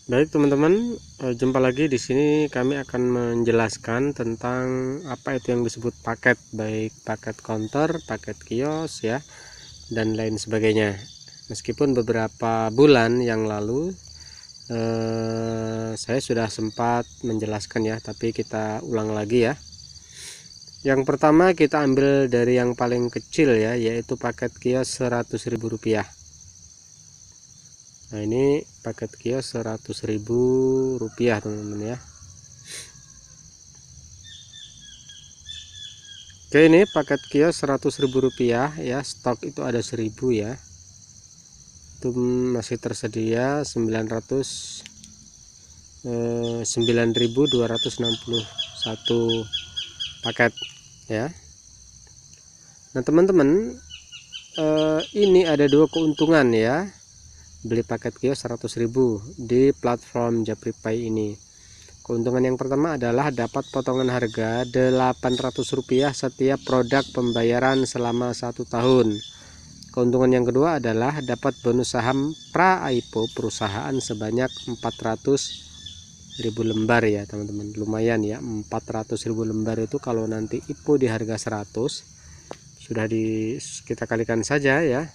Baik teman-teman, jumpa lagi di sini. Kami akan menjelaskan tentang apa itu yang disebut paket, baik paket counter, paket kios ya, dan lain sebagainya. Meskipun beberapa bulan yang lalu saya sudah sempat menjelaskan ya, tapi kita ulang lagi ya. Yang pertama kita ambil dari yang paling kecil ya, yaitu paket kios Rp100.000. Nah, ini paket kios Rp100.000 teman-teman ya. Oke, ini paket kios Rp100.000 ya. Stok itu ada 1000 ya. Itu masih tersedia 9.261 paket ya. Nah teman-teman, ini ada dua keuntungan ya, beli paket kios 100.000 di platform JapriPay ini. Keuntungan yang pertama adalah dapat potongan harga Rp800 setiap produk pembayaran selama 1 tahun. Keuntungan yang kedua adalah dapat bonus saham pra-IPO perusahaan sebanyak 400.000 lembar ya teman-teman. Lumayan ya, 400.000 lembar itu kalau nanti IPO di harga 100, sudah kita kalikan saja ya,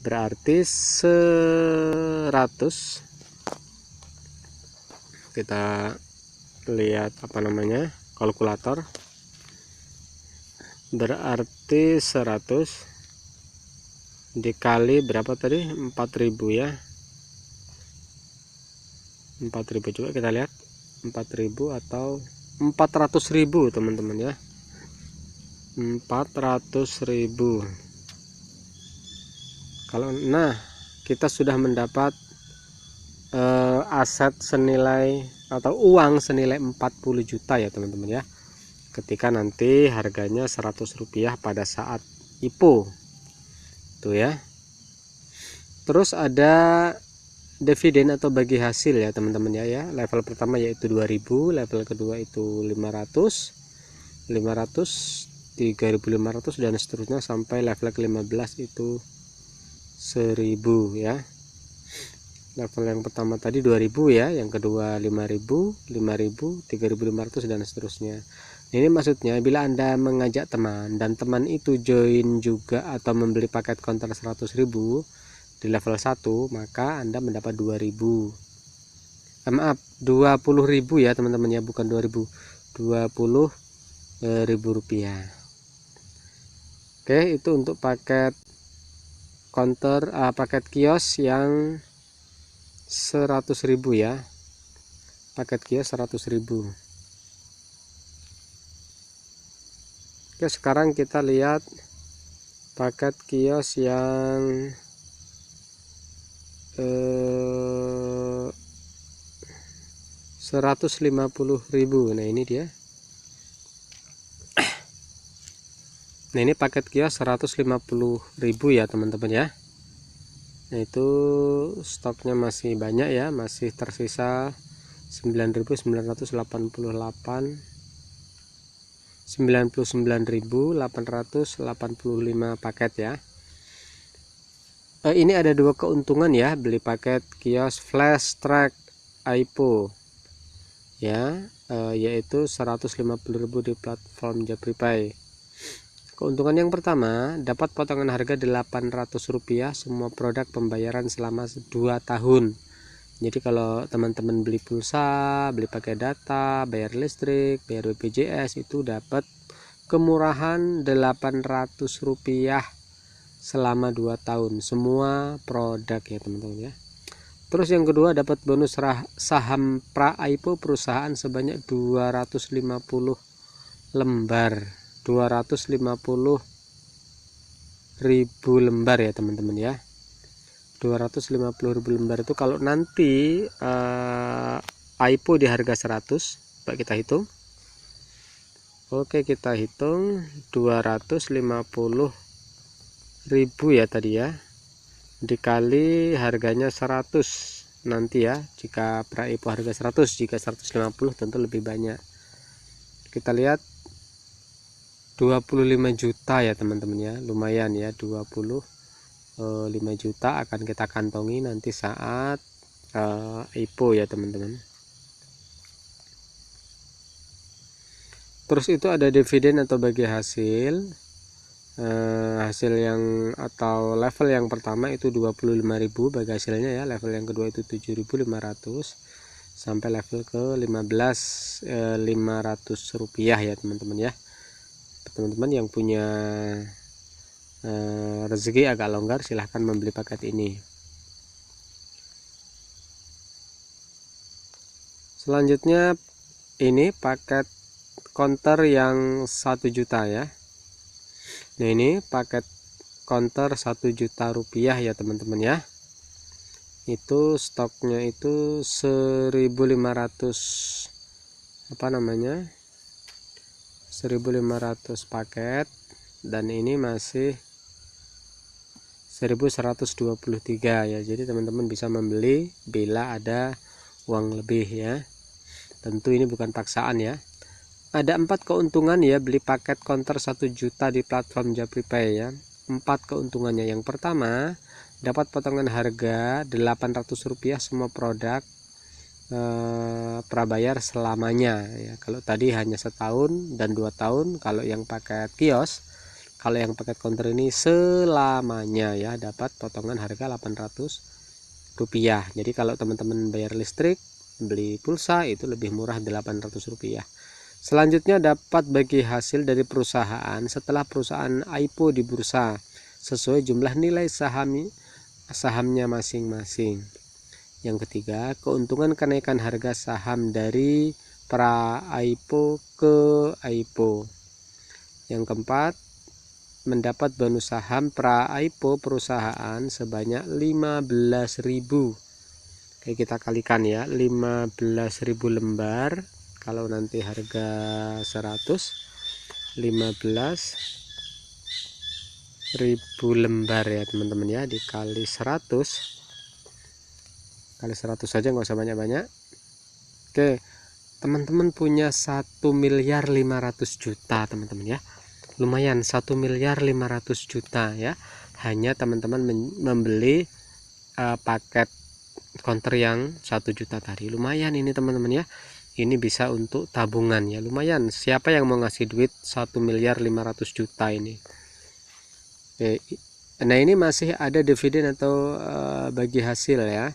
berarti 100. Kita lihat kalkulator, berarti 100 dikali berapa tadi, 4.000 ya, 4.000 coba kita lihat, 4.000 atau 400.000 teman-teman ya, 400.000. Nah kita sudah mendapat aset senilai atau uang senilai 40 juta ya teman-teman ya, ketika nanti harganya Rp100 pada saat IPO tuh ya. Terus ada dividen atau bagi hasil ya teman-teman ya. Level pertama yaitu 2000, level kedua itu 500, 3.500 dan seterusnya sampai level ke-15 itu 1000 ya. Level yang pertama tadi 2000 ya, yang kedua 5000, 3.500 dan seterusnya. Ini maksudnya bila Anda mengajak teman dan teman itu join juga atau membeli paket counter 100.000 di level 1, maka Anda mendapat 2000. Maaf, 20.000 ya teman-teman ya, bukan 2000. 20.000 rupiah. Oke, itu untuk paket counter, paket kios yang 100.000 ya, paket kios 100.000. Oke, sekarang kita lihat paket kios yang 150.000. Nah ini dia. Nah ini paket kios 150.000 ya teman-teman ya. Nah itu stoknya masih banyak ya, masih tersisa 9988 99.885 paket ya. Ini ada dua keuntungan ya, beli paket kios flash track IPO ya, yaitu 150.000 di platform JapriPay. Keuntungan yang pertama, dapat potongan harga Rp800 semua produk pembayaran selama 2 tahun. Jadi kalau teman-teman beli pulsa, beli pakai data, bayar listrik, bayar BPJS, itu dapat kemurahan Rp800 selama 2 tahun semua produk ya teman-teman ya. Terus yang kedua, dapat bonus saham pra-IPO perusahaan sebanyak 250 lembar. 250.000 lembar ya teman-teman ya. 250.000 lembar itu kalau nanti IPO di harga 100, coba kita hitung. Oke, kita hitung 250.000 ya tadi ya, dikali harganya 100 nanti ya, jika pra-IPO harga 100, jika 150 tentu lebih banyak. Kita lihat 25 juta ya teman-teman ya, lumayan ya, 25 juta akan kita kantongi nanti saat IPO ya teman-teman. Terus itu ada dividen atau bagi hasil. Hasil yang atau level yang pertama itu 25.000 bagi hasilnya ya, level yang kedua itu 7.500 sampai level ke 500 rupiah ya teman-teman ya. Teman-teman yang punya rezeki agak longgar silahkan membeli paket ini. Selanjutnya ini paket counter yang 1 juta ya. Nah ini paket counter 1 juta rupiah ya teman-teman ya. Itu stoknya itu 1.500 1.500 paket, dan ini masih 1.123 ya. Jadi teman-teman bisa membeli bila ada uang lebih ya. Tentu ini bukan paksaan ya. Ada 4 keuntungan ya beli paket counter 1 juta di platform JapriPay ya. 4 keuntungannya. Yang pertama, dapat potongan harga Rp800 semua produk prabayar selamanya ya. Kalau tadi hanya setahun dan 2 tahun, kalau yang paket kios, kalau yang paket counter ini selamanya ya, dapat potongan harga Rp800. Jadi kalau teman-teman bayar listrik, beli pulsa itu lebih murah Rp800. Selanjutnya dapat bagi hasil dari perusahaan setelah perusahaan IPO di bursa sesuai jumlah nilai sahamnya masing-masing. Yang ketiga, keuntungan kenaikan harga saham dari pra IPO ke IPO. Yang keempat, mendapat bonus saham pra IPO perusahaan sebanyak 15.000. Oke, kita kalikan ya, 15.000 lembar. Kalau nanti harga 100, 15.000 lembar ya teman-teman ya, dikali 100 saja, nggak usah banyak-banyak. Oke, teman-teman punya 1.500.000.000 teman-teman ya. Lumayan, 1.500.000.000 ya. Hanya teman-teman membeli paket counter yang 1 juta tadi. Lumayan ini teman-teman ya. Ini bisa untuk tabungan ya, lumayan. Siapa yang mau ngasih duit 1.500.000.000 ini? Oke. Nah ini masih ada dividen atau bagi hasil ya.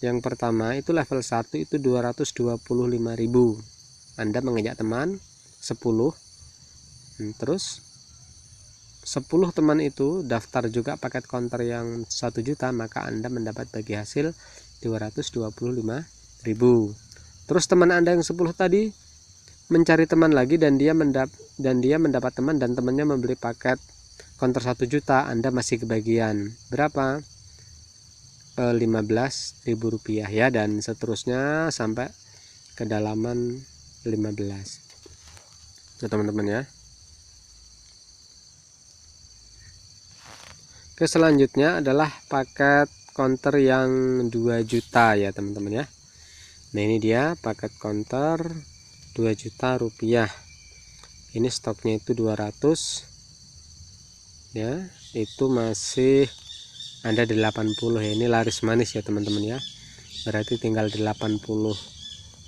Yang pertama itu level 1 itu 225.000. Anda mengajak teman 10, terus 10 teman itu daftar juga paket counter yang 1 juta, maka Anda mendapat bagi hasil 225.000. Terus teman Anda yang 10 tadi mencari teman lagi dan dia mendapat teman dan temannya membeli paket counter 1 juta, Anda masih kebagian berapa? Rp15.000 ya, dan seterusnya sampai kedalaman 15 ya teman-teman ya. Oke, selanjutnya adalah paket counter yang 2 juta ya teman-teman ya. Nah ini dia paket counter 2 juta rupiah. Ini stoknya itu 200 ya, itu masih ada 80 ya. Ini laris manis ya teman-teman ya, berarti tinggal 80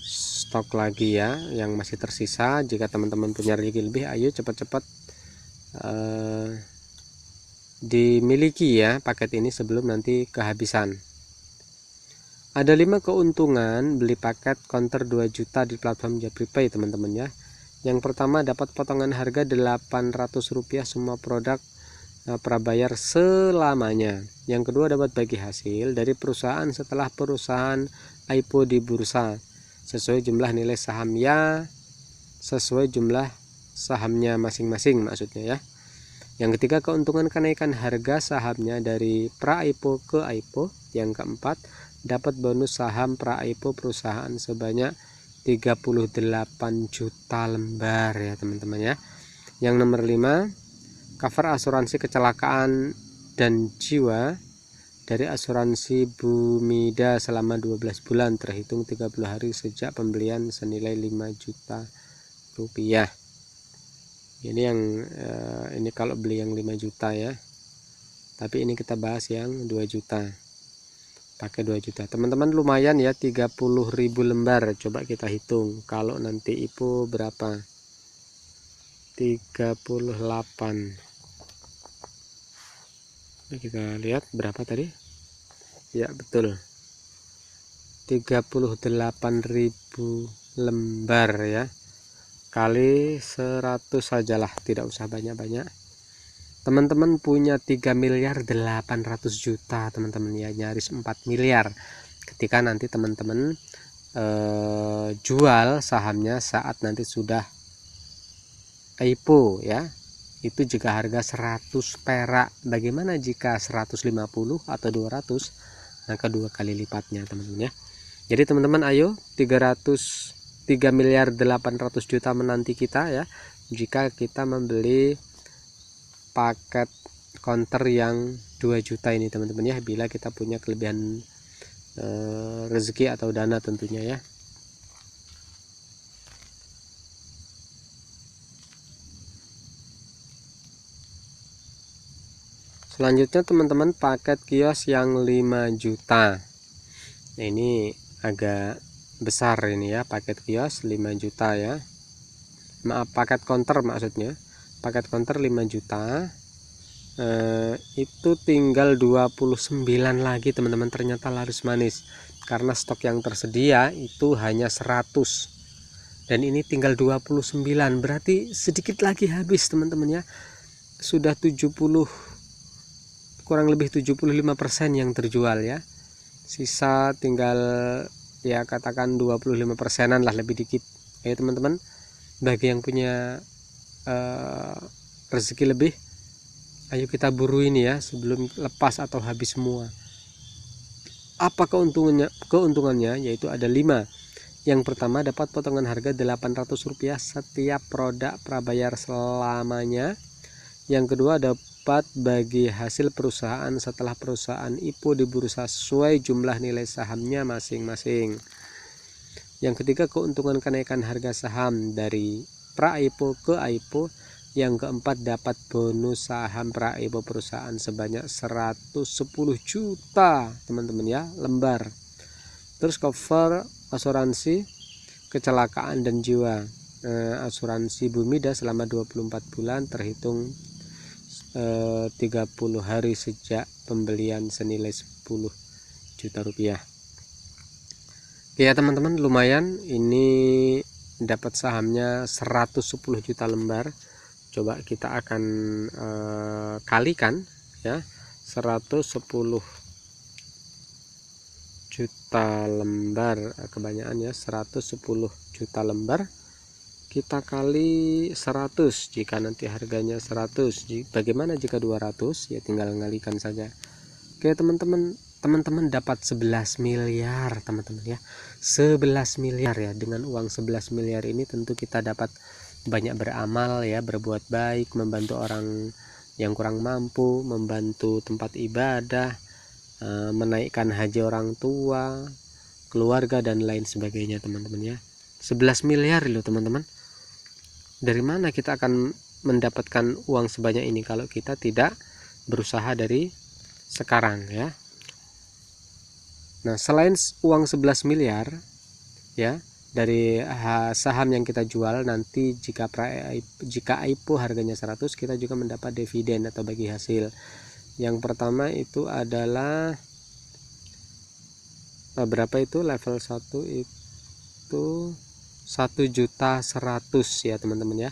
stok lagi ya yang masih tersisa. Jika teman-teman punya rezeki lebih, ayo cepat-cepat dimiliki ya paket ini sebelum nanti kehabisan. Ada 5 keuntungan beli paket counter 2 juta di platform JapriPay teman-teman ya. Yang pertama, dapat potongan harga Rp800 semua produk prabayar selamanya. Yang kedua, dapat bagi hasil dari perusahaan setelah perusahaan IPO di bursa sesuai jumlah nilai sahamnya, sesuai jumlah sahamnya masing-masing maksudnya ya. Yang ketiga, keuntungan kenaikan harga sahamnya dari pra IPO ke IPO. Yang keempat, dapat bonus saham pra IPO perusahaan sebanyak 38 juta lembar ya teman-teman ya. Yang nomor 5, cover asuransi kecelakaan dan jiwa dari asuransi Bumida selama 12 bulan terhitung 30 hari sejak pembelian senilai 5 juta rupiah. Ini yang ini kalau beli yang 5 juta ya. Tapi ini kita bahas yang 2 juta. pakai 2 juta. Teman-teman lumayan ya, 30.000 lembar. Coba kita hitung kalau nanti IPO berapa. 38. Kita lihat berapa tadi ya, betul 38.000 lembar ya, kali 100 sajalah, tidak usah banyak-banyak. Teman-teman punya 3.800.000.000 teman-teman ya, nyaris 4 miliar ketika nanti teman-teman jual sahamnya saat nanti sudah IPO ya. Itu jika harga 100 perak. Bagaimana jika 150 atau 200? Maka 2 kali lipatnya teman-teman ya. Jadi teman-teman ayo, 3.800.000.000 menanti kita ya, jika kita membeli paket counter yang 2 juta ini teman-teman ya, bila kita punya kelebihan rezeki atau dana tentunya ya. Selanjutnya teman-teman, paket kios yang 5 juta. Nah, ini agak besar ini ya, paket kios 5 juta ya. Maaf, paket counter maksudnya. Paket counter 5 juta. Itu tinggal 29 lagi teman-teman, ternyata laris manis. Karena stok yang tersedia itu hanya 100. Dan ini tinggal 29, berarti sedikit lagi habis teman-teman ya. Sudah 70, kurang lebih 75% yang terjual ya. Sisa tinggal ya katakan 25%-an lah, lebih dikit. Ayo teman-teman, bagi yang punya rezeki lebih, ayo kita buru ini ya sebelum lepas atau habis semua. Apa keuntungannya? Yaitu ada 5. Yang pertama, dapat potongan harga Rp800 setiap produk prabayar selamanya. Yang kedua, dapat bagi hasil perusahaan setelah perusahaan IPO di bursa sesuai jumlah nilai sahamnya masing-masing. Yang ketiga, keuntungan kenaikan harga saham dari pra-IPO ke IPO. Yang keempat, dapat bonus saham pra-IPO perusahaan sebanyak 110 juta teman-teman ya, lembar. Terus cover asuransi kecelakaan dan jiwa, asuransi Bumida selama 24 bulan terhitung 30 hari sejak pembelian senilai 10 juta rupiah. Oke ya teman-teman, lumayan ini dapat sahamnya 110 juta lembar. Coba kita akan kalikan ya, 110 juta lembar, kebanyakan ya, 110 juta lembar kita kali 100. Jika nanti harganya 100, bagaimana jika 200? Ya tinggal ngalikan saja. Oke teman-teman dapat 11 miliar teman-teman ya, 11 miliar ya. Dengan uang 11 miliar ini tentu kita dapat banyak beramal ya, berbuat baik, membantu orang yang kurang mampu, membantu tempat ibadah, menaikkan haji orang tua, keluarga dan lain sebagainya teman-teman ya. 11 miliar loh teman-teman. Dari mana kita akan mendapatkan uang sebanyak ini kalau kita tidak berusaha dari sekarang ya. Nah, selain uang 11 miliar ya, dari saham yang kita jual nanti, jika IPO harganya 100, kita juga mendapat dividen atau bagi hasil. Yang pertama itu adalah berapa itu, level 1 itu 1.100.000 ya teman-teman ya.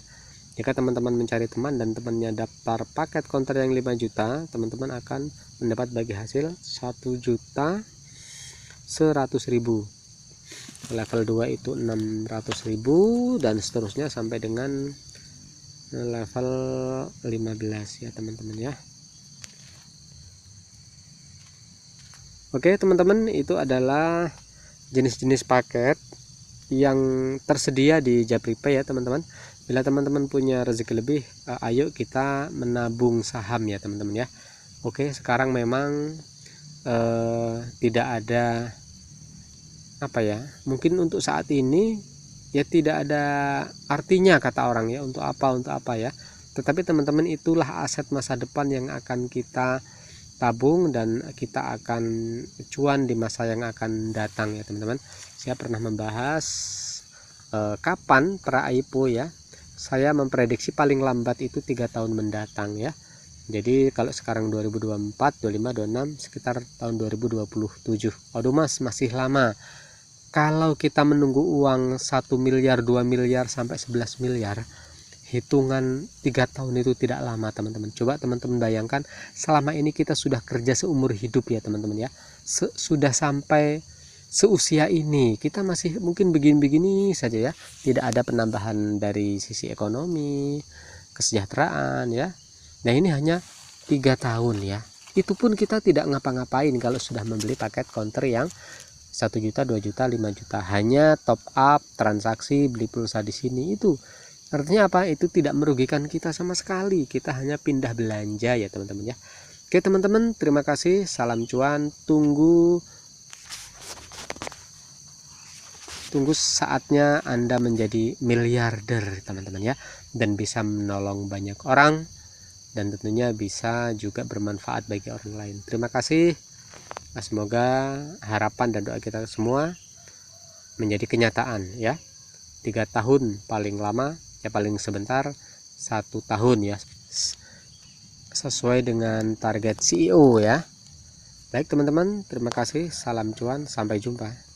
Jika teman-teman mencari teman dan temannya daftar paket counter yang 5 juta, teman-teman akan mendapat bagi hasil 1.100.000. Level 2 itu 600.000 dan seterusnya sampai dengan level 15 ya teman-teman ya. Oke teman-teman, itu adalah jenis-jenis paket yang tersedia di Japripay ya teman-teman. Bila teman-teman punya rezeki lebih, ayo kita menabung saham ya teman-teman ya. Oke, sekarang memang tidak ada apa ya, mungkin untuk saat ini ya tidak ada artinya kata orang ya, untuk apa ya. Tetapi teman-teman, itulah aset masa depan yang akan kita tabung dan kita akan cuan di masa yang akan datang ya teman-teman. Saya pernah membahas kapan pra IPO ya. Saya memprediksi paling lambat itu 3 tahun mendatang ya. Jadi kalau sekarang 2024, 25, 26 sekitar tahun 2027. Aduh Mas, masih lama. Kalau kita menunggu uang 1 miliar, 2 miliar sampai 11 miliar, hitungan 3 tahun itu tidak lama teman-teman. Coba teman-teman bayangkan, selama ini kita sudah kerja seumur hidup ya teman-teman ya. Sudah sampai seusia ini kita masih mungkin begini-begini saja ya. Tidak ada penambahan dari sisi ekonomi, kesejahteraan ya. Nah ini hanya 3 tahun ya. Itu pun kita tidak ngapa-ngapain kalau sudah membeli paket counter yang 1 juta, 2 juta, 5 juta. Hanya top up, transaksi, beli pulsa di sini. Itu artinya apa? Itu tidak merugikan kita sama sekali. Kita hanya pindah belanja ya teman-teman ya. Oke teman-teman, terima kasih. Salam cuan. Tunggu saatnya Anda menjadi miliarder teman-teman ya. Dan bisa menolong banyak orang. Dan tentunya bisa juga bermanfaat bagi orang lain. Terima kasih. Semoga harapan dan doa kita semua menjadi kenyataan ya. 3 tahun paling lama ya, paling sebentar 1 tahun ya, sesuai dengan target CEO ya. Baik teman-teman, terima kasih. Salam cuan, sampai jumpa.